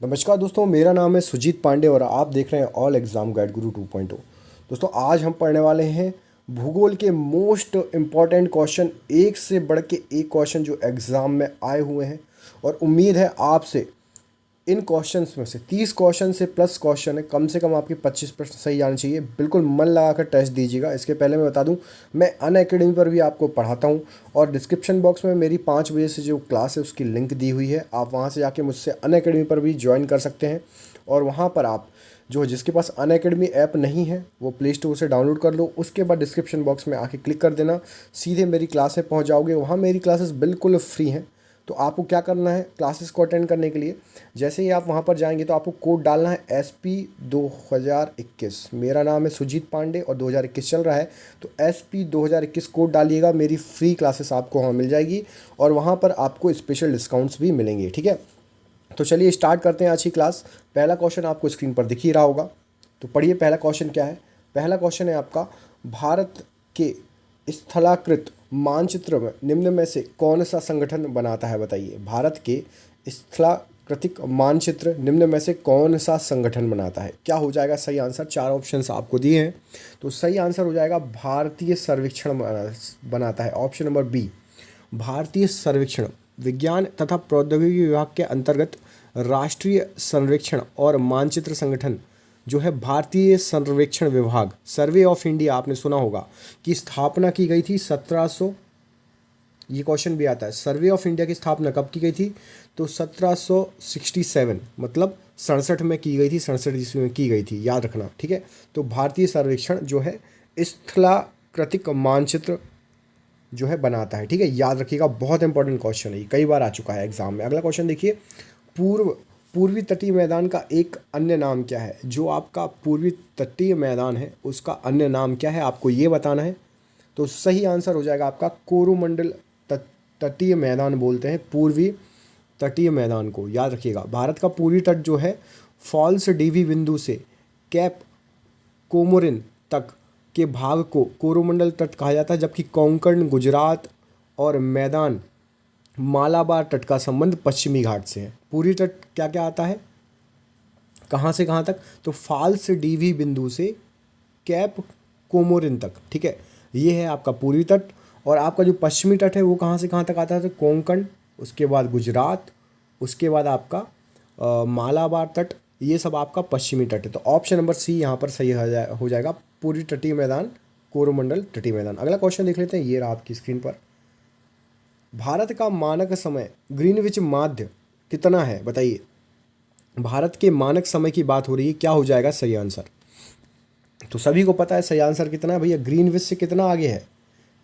नमस्कार दोस्तों, मेरा नाम है सुजीत पांडे और आप देख रहे हैं ऑल एग्ज़ाम गाइड गुरु 2.0। दोस्तों आज हम पढ़ने वाले हैं भूगोल के मोस्ट इम्पॉर्टेंट क्वेश्चन, एक से बढ़ के एक क्वेश्चन जो एग्ज़ाम में आए हुए हैं। और उम्मीद है आपसे इन क्वेश्चंस में से 30 क्वेश्चन से प्लस क्वेश्चन है, कम से कम आपके 25 प्रश्न सही आने चाहिए। बिल्कुल मन लगाकर टेस्ट दीजिएगा। इसके पहले मैं बता दूं, मैं अनअकैडमी पर भी आपको पढ़ाता हूं और डिस्क्रिप्शन बॉक्स में मेरी 5 बजे से जो क्लास है उसकी लिंक दी हुई है। आप वहां से जाके मुझसे अनअकैडमी पर भी ज्वाइन कर सकते हैं। और वहाँ पर आप जो जिसके पास अनअकैडमी ऐप नहीं है वो प्ले स्टोर से डाउनलोड कर लो। उसके बाद डिस्क्रिप्शन बॉक्स में आके क्लिक कर देना, सीधे मेरी क्लास में पहुँच जाओगे। वहाँ मेरी क्लासेस बिल्कुल फ्री हैं। तो आपको क्या करना है, क्लासेस को अटेंड करने के लिए जैसे ही आप वहाँ पर जाएंगे तो आपको कोड डालना है SP 2021। मेरा नाम है सुजीत पांडे और 2021 चल रहा है, तो SP 2021 कोड डालिएगा। मेरी फ्री क्लासेस आपको वहाँ मिल जाएगी और वहाँ पर आपको स्पेशल डिस्काउंट्स भी मिलेंगे। ठीक है, तो चलिए स्टार्ट करते हैं आज की क्लास। पहला क्वेश्चन आपको स्क्रीन पर दिख ही रहा होगा, तो पढ़िए पहला क्वेश्चन क्या है। पहला क्वेश्चन है आपका, भारत के स्थलाकृत मानचित्र में निम्न में से कौन सा संगठन बनाता है, बताइए। भारत के स्थलाकृतिक मानचित्र निम्न में से कौन सा संगठन बनाता है, क्या हो जाएगा सही आंसर। 4 ऑप्शंस आपको दिए हैं, तो सही आंसर हो जाएगा भारतीय सर्वेक्षण बनाता है, ऑप्शन नंबर बी। भारतीय सर्वेक्षण विज्ञान तथा प्रौद्योगिकी विभाग के अंतर्गत राष्ट्रीय सर्वेक्षण और मानचित्र संगठन जो है भारतीय सर्वेक्षण विभाग, सर्वे ऑफ इंडिया आपने सुना होगा, की स्थापना की गई थी 1700। ये क्वेश्चन भी आता है, सर्वे ऑफ इंडिया की स्थापना कब की गई थी, तो 1767 मतलब 67 में की गई थी, 67 ईस्वी में की गई थी, याद रखना। ठीक है, तो भारतीय सर्वेक्षण जो है स्थलाकृतिक मानचित्र जो है बनाता है। ठीक है, याद रखिएगा, बहुत इंपॉर्टेंट क्वेश्चन है, कई बार आ चुका है एग्जाम में। अगला क्वेश्चन देखिए, पूर्वी तटीय मैदान का एक अन्य नाम क्या है। जो आपका पूर्वी तटीय मैदान है उसका अन्य नाम क्या है, आपको ये बताना है। तो सही आंसर हो जाएगा आपका कोरोमंडल तटीय मैदान बोलते हैं पूर्वी तटीय मैदान को, याद रखिएगा। भारत का पूर्वी तट जो है फॉल्स डीवी बिंदु से कैप कोमोरिन तक के भाग को कोरोमंडल तट कहा जाता है, जबकि कोंकण, गुजरात और मैदान मालाबार तट का संबंध पश्चिमी घाट से है। पूरी तट क्या क्या आता है, कहाँ से कहाँ तक, तो फाल्स डीवी बिंदु से कैप कोमोरिन तक। ठीक है, ये है आपका पूर्वी तट। और आपका जो पश्चिमी तट है वो कहाँ से कहाँ तक आता है, तो कोंकण, उसके बाद गुजरात, उसके बाद आपका मालाबार तट, ये सब आपका पश्चिमी तट है। तो ऑप्शन नंबर सी यहाँ पर सही हो जाएगा, पूरी तटीय मैदान, कोरोमंडल तटीय मैदान। अगला क्वेश्चन देख लेते हैं, ये रहा आपकी स्क्रीन पर। भारत का मानक समय ग्रीनविच माध्य कितना है, बताइए। भारत के मानक समय की बात हो रही है, क्या हो जाएगा सही आंसर। तो सभी को पता है सही आंसर कितना है भैया, ग्रीनविच से कितना आगे है,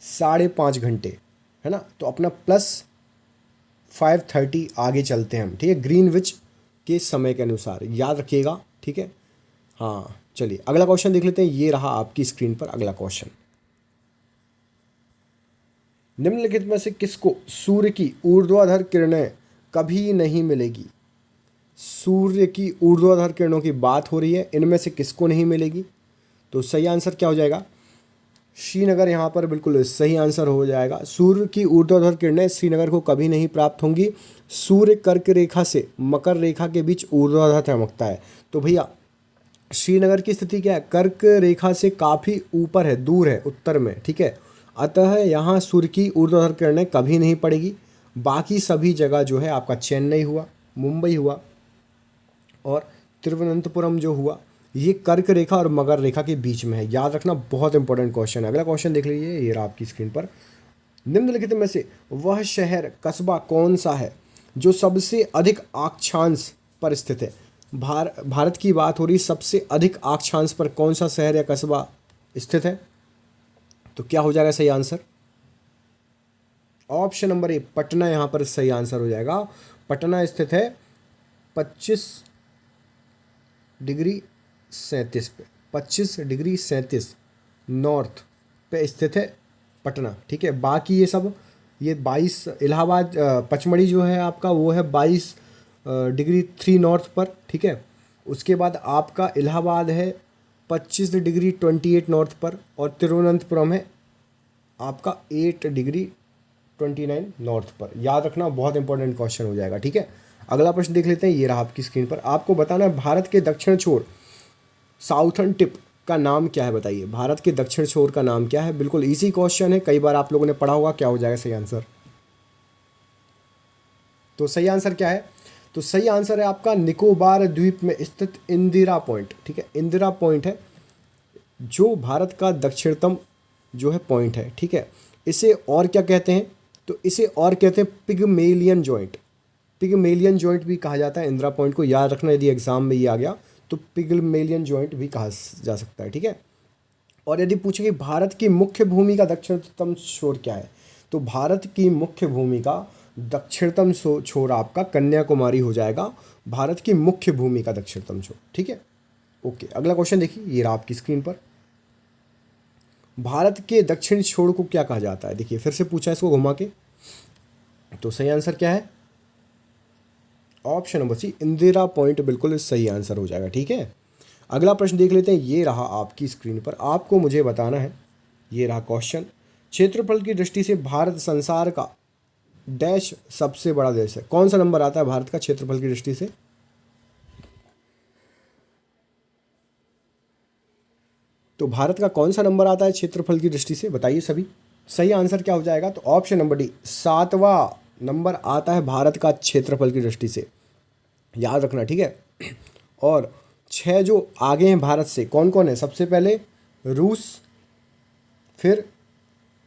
5.5 घंटे, है ना। तो अपना +5:30 आगे चलते हैं हम। ठीक है, ग्रीनविच के समय के अनुसार, याद रखिएगा। ठीक है, हाँ चलिए अगला क्वेश्चन देख लेते हैं, ये रहा आपकी स्क्रीन पर अगला क्वेश्चन। निम्नलिखित में से किसको सूर्य की ऊर्ध्वाधर किरणें कभी नहीं मिलेगी। सूर्य की ऊर्ध्वाधर किरणों की बात हो रही है, इनमें से किसको नहीं मिलेगी। तो सही आंसर क्या हो जाएगा, श्रीनगर यहाँ पर बिल्कुल सही आंसर हो जाएगा। सूर्य की ऊर्ध्वाधर किरणें श्रीनगर को कभी नहीं प्राप्त होंगी। सूर्य कर्क रेखा से मकर रेखा के बीच ऊर्ध्वाधर चमकता है। तो भैया श्रीनगर की स्थिति क्या है, कर्क रेखा से काफ़ी ऊपर है, दूर है उत्तर में। ठीक है, अतः यहाँ सूर्य की ऊर्ध्वाधर किरणें कभी नहीं पड़ेगी। बाकी सभी जगह जो है आपका चेन्नई हुआ, मुंबई हुआ और तिरुवनंतपुरम जो हुआ, ये कर्क रेखा और मकर रेखा के बीच में है, याद रखना, बहुत इंपॉर्टेंट क्वेश्चन है। अगला क्वेश्चन देख लीजिए, ये रहा आपकी स्क्रीन पर। निम्नलिखित में से वह शहर कस्बा कौन सा है जो सबसे अधिक अक्षांश पर स्थित है। भारत की बात हो रही, सबसे अधिक अक्षांश पर कौन सा शहर या कस्बा स्थित है, तो क्या हो जाएगा सही answer. Option number A Patna यहाँ पर सही आंसर हो जाएगा। पटना स्थित है 25°37 पे, 25°37 नॉर्थ पे स्थित है पटना। ठीक है, बाकी ये सब ये 22 इलाहाबाद पचमढ़ी जो है आपका वो है 22°3 नॉर्थ पर। ठीक है, उसके बाद आपका इलाहाबाद है 25°28 नॉर्थ पर और तिरुवनंतपुरम है आपका 8°29 नॉर्थ पर। याद रखना, बहुत इंपॉर्टेंट क्वेश्चन हो जाएगा। ठीक है, अगला प्रश्न देख लेते हैं, ये रहा आपकी स्क्रीन पर। आपको बताना है भारत के दक्षिण छोर साउथर्न टिप का नाम क्या है, बताइए भारत के दक्षिण छोर का नाम क्या है। बिल्कुल इजी क्वेश्चन है, कई बार आप लोगों ने पढ़ा होगा। क्या हो जाएगा सही आंसर? तो सही आंसर क्या है? तो सही आंसर है आपका निकोबार द्वीप में स्थित इंदिरा पॉइंट। ठीक है, इंदिरा पॉइंट है जो भारत का दक्षिणतम जो है पॉइंट है। ठीक है, इसे और क्या कहते हैं? तो इसे और कहते हैं पिगमेलियन जॉइंट। पिगमेलियन जॉइंट भी कहा जाता है इंदिरा पॉइंट को, याद रखना यदि एग्जाम में ये आ गया तो पिगमेलियन जॉइंट भी कहा जा सकता है। ठीक है, और यदि पूछे कि भारत की मुख्य भूमि का दक्षिणतम छोर क्या है, तो भारत की मुख्य भूमि का दक्षिणतम छोर आपका कन्याकुमारी हो जाएगा, भारत की मुख्य भूमि का दक्षिणतम छोर। ठीक है, ओके। अगला क्वेश्चन देखिए, ये रहा आपकी स्क्रीन पर। भारत के दक्षिण छोर को क्या कहा जाता है? देखिए फिर से पूछा है इसको घुमा के। तो सही आंसर क्या है? Option number C, Indira point बिल्कुल सही आंसर हो जाएगा। ठीक है, अगला प्रश्न देख लेते हैं, ये रहा आपकी स्क्रीन पर। आपको मुझे बताना है, ये रहा क्वेश्चन। क्षेत्रफल की दृष्टि से भारत संसार का डैश सबसे बड़ा देश है। कौन सा नंबर आता है भारत का क्षेत्रफल की दृष्टि से? तो भारत का कौन सा नंबर आता है क्षेत्रफल की दृष्टि से, बताइए सभी। सही आंसर क्या हो जाएगा? तो ऑप्शन नंबर डी, 7वां नंबर आता है भारत का क्षेत्रफल की दृष्टि से, याद रखना। ठीक है, और 6 जो आगे हैं भारत से, कौन कौन है? सबसे पहले रूस, फिर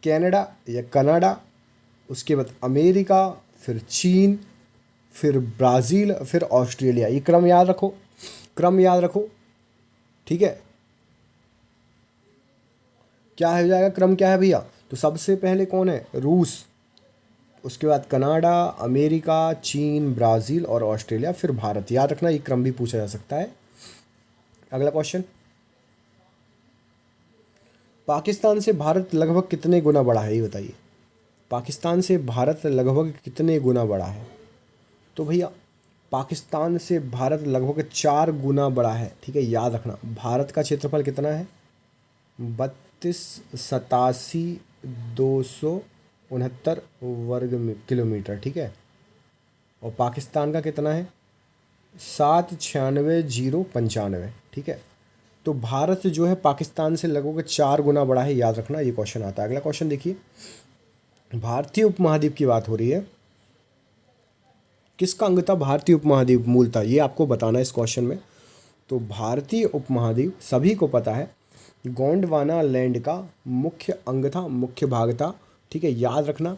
कनाडा या कनाडा, उसके बाद अमेरिका, फिर चीन, फिर ब्राज़ील, फिर ऑस्ट्रेलिया। ये क्रम याद रखो, क्रम याद रखो। ठीक है, क्या हो जाएगा? क्रम क्या है भैया? तो सबसे पहले कौन है? रूस, उसके बाद कनाडा, अमेरिका, चीन, ब्राज़ील और ऑस्ट्रेलिया, फिर भारत। याद रखना, ये क्रम भी पूछा जा सकता है। अगला क्वेश्चन, पाकिस्तान से भारत लगभग कितने गुना बड़ा है, ये बताइए। पाकिस्तान से भारत लगभग कितने गुना बड़ा है? तो भैया पाकिस्तान से भारत लगभग 4 गुना बड़ा है। ठीक है, याद रखना। भारत का क्षेत्रफल कितना है? 32,87,269 किलोमीटर। ठीक है, और पाकिस्तान का कितना है? 7,96,095। ठीक है, तो भारत जो है पाकिस्तान से लगभग 4 गुना बड़ा है, याद रखना। ये क्वेश्चन आता है। अगला क्वेश्चन देखिए, भारतीय उपमहाद्वीप की बात हो रही है, किसका अंग था भारतीय उपमहाद्वीप मूलतः, ये आपको बताना है इस क्वेश्चन में। तो भारतीय उपमहाद्वीप सभी को पता है गोंडवाना लैंड का मुख्य अंग था, मुख्य भाग था। ठीक है, याद रखना,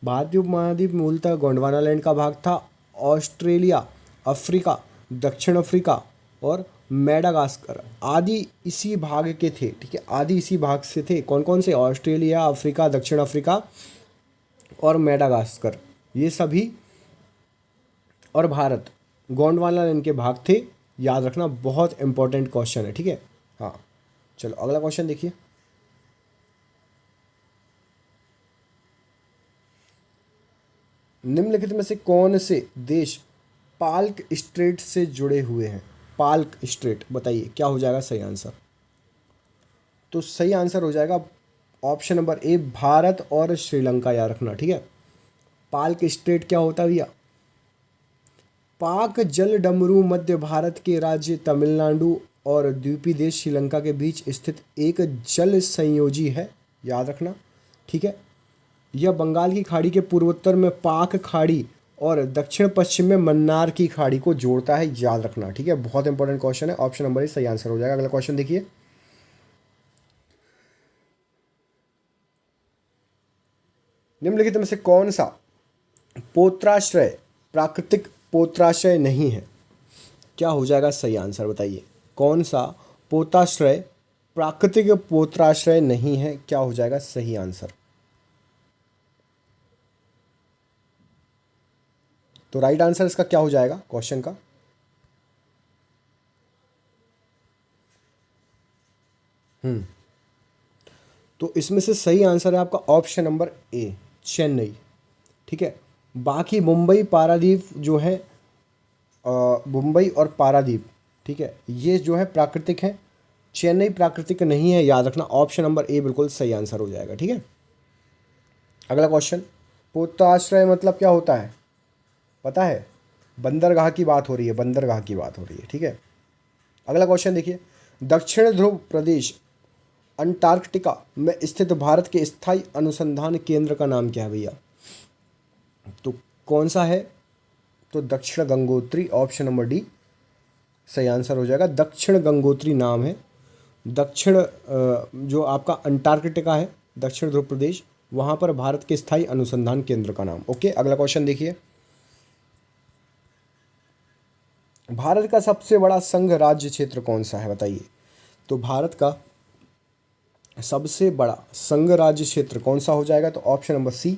भारतीय उपमहाद्वीप मूलतः गोंडवाना लैंड का भाग था। ऑस्ट्रेलिया, अफ्रीका, दक्षिण अफ्रीका और मेडागास्कर आदि इसी भाग के थे। ठीक है, आदि इसी भाग से थे। कौन कौन से? ऑस्ट्रेलिया, अफ्रीका, दक्षिण अफ्रीका और मेडागास्कर, ये सभी, और भारत गोंडवाना लैंड के भाग थे। याद रखना, बहुत इंपॉर्टेंट क्वेश्चन है। ठीक है, हाँ चलो अगला क्वेश्चन देखिए। निम्नलिखित में से कौन से देश पाल्क स्ट्रेट से जुड़े हुए हैं? पाल्क स्ट्रेट, बताइए क्या हो जाएगा सही आंसर? तो सही आंसर हो जाएगा ऑप्शन नंबर ए, भारत और श्रीलंका। याद रखना। ठीक है, पाल्क स्ट्रेट क्या होता है भैया? पाक जल डमरू मध्य भारत के राज्य तमिलनाडु और द्वीपीय देश श्रीलंका के बीच स्थित एक जल संयोजी है, याद रखना। ठीक है, यह बंगाल की खाड़ी के पूर्वोत्तर में पाक खाड़ी और दक्षिण पश्चिम में मन्नार की खाड़ी को जोड़ता है, याद रखना। ठीक है, बहुत इंपॉर्टेंट क्वेश्चन है। ऑप्शन नंबर ए सही आंसर हो जाएगा। अगला क्वेश्चन देखिए, निम्नलिखित में से कौन सा पोत्राश्रय प्राकृतिक पोत्राश्रय नहीं है? क्या हो जाएगा सही आंसर, बताइए। कौन सा पोताश्रय प्राकृतिक पोत्राश्रय नहीं है? क्या हो जाएगा सही आंसर? तो राइट आंसर इसका क्या हो जाएगा क्वेश्चन का? तो इसमें से सही आंसर है आपका ऑप्शन नंबर ए, चेन्नई। ठीक है, बाकी मुंबई पारादीप जो है, मुंबई और पारादीप, ठीक है, ये जो है प्राकृतिक है। चेन्नई प्राकृतिक नहीं है, याद रखना। ऑप्शन नंबर ए बिल्कुल सही आंसर हो जाएगा। ठीक है, अगला क्वेश्चन, पोताश्रय मतलब क्या होता है, पता है? बंदरगाह की बात हो रही है, बंदरगाह की बात हो रही है, ठीक है। अगला क्वेश्चन देखिए, दक्षिण ध्रुव प्रदेश अंटार्कटिका में स्थित भारत के स्थायी अनुसंधान केंद्र का नाम क्या है भैया? तो कौन सा है? तो दक्षिण गंगोत्री, ऑप्शन नंबर डी सही आंसर हो जाएगा। दक्षिण गंगोत्री नाम है। दक्षिण जो आपका अंटार्कटिका है, दक्षिण ध्रुव प्रदेश, वहाँ पर भारत के स्थायी अनुसंधान केंद्र का नाम। ओके, अगला क्वेश्चन देखिए, भारत का सबसे बड़ा संघ राज्य क्षेत्र कौन सा है बताइए? तो भारत का सबसे बड़ा संघ राज्य क्षेत्र कौन सा हो जाएगा? तो ऑप्शन नंबर सी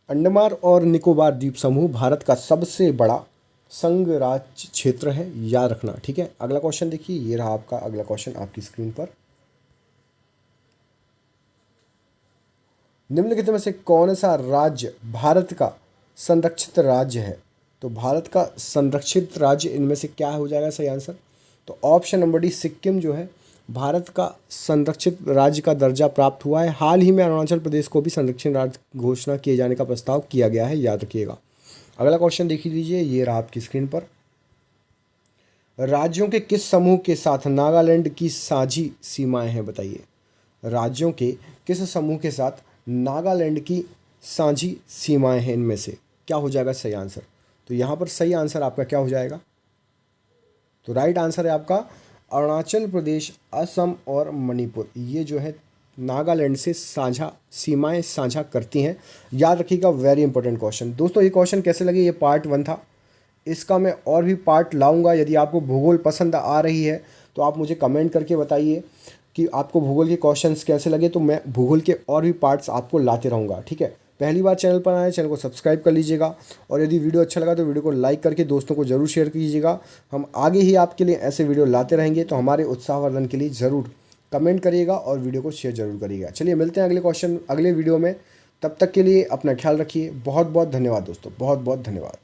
अंडमान और निकोबार द्वीप समूह भारत का सबसे बड़ा संघ राज्य क्षेत्र है, याद रखना, ठीक है। अगला क्वेश्चन देखिए, ये रहा आपका अगला क्वेश्चन आपकी स्क्रीन पर। निम्नलिखित में से कौन सा राज्य भारत का संरक्षित राज्य है? तो भारत का संरक्षित राज्य इनमें से क्या हो जाएगा सही आंसर? तो ऑप्शन नंबर डी सिक्किम जो है भारत का संरक्षित राज्य का दर्जा प्राप्त हुआ है। हाल ही में अरुणाचल प्रदेश को भी संरक्षित राज्य घोषणा किए जाने का प्रस्ताव किया गया है, याद रखिएगा। अगला क्वेश्चन देख लीजिए, ये रहा आपकी स्क्रीन पर। राज्यों के किस समूह के साथ नागालैंड की साझी सीमाएं हैं बताइए? राज्यों के किस समूह के साथ नागालैंड की साझी सीमाएं हैं, इनमें से क्या हो जाएगा सही आंसर? तो यहाँ पर सही आंसर आपका क्या हो जाएगा? तो राइट आंसर है आपका अरुणाचल प्रदेश, असम और मणिपुर, ये जो है नागालैंड से साझा सीमाएं साझा करती हैं, याद रखिएगा। Very important question. दोस्तों ये क्वेश्चन कैसे लगे? ये पार्ट 1 था, इसका मैं और भी पार्ट लाऊंगा। यदि आपको भूगोल पसंद आ रही है तो आप मुझे कमेंट करके बताइए कि आपको भूगोल के क्वेश्चंस कैसे लगे, तो मैं भूगोल के और भी पार्ट्स आपको लाते रहूँगा, ठीक है। पहली बार चैनल पर आए, चैनल को सब्सक्राइब कर लीजिएगा, और यदि वीडियो अच्छा लगा तो वीडियो को लाइक करके दोस्तों को ज़रूर शेयर कीजिएगा। हम आगे ही आपके लिए ऐसे वीडियो लाते रहेंगे, तो हमारे उत्साहवर्धन के लिए ज़रूर कमेंट करिएगा और वीडियो को शेयर जरूर करिएगा। चलिए मिलते हैं अगले वीडियो में, तब तक के लिए अपना ख्याल रखिए। बहुत बहुत धन्यवाद दोस्तों, बहुत बहुत धन्यवाद।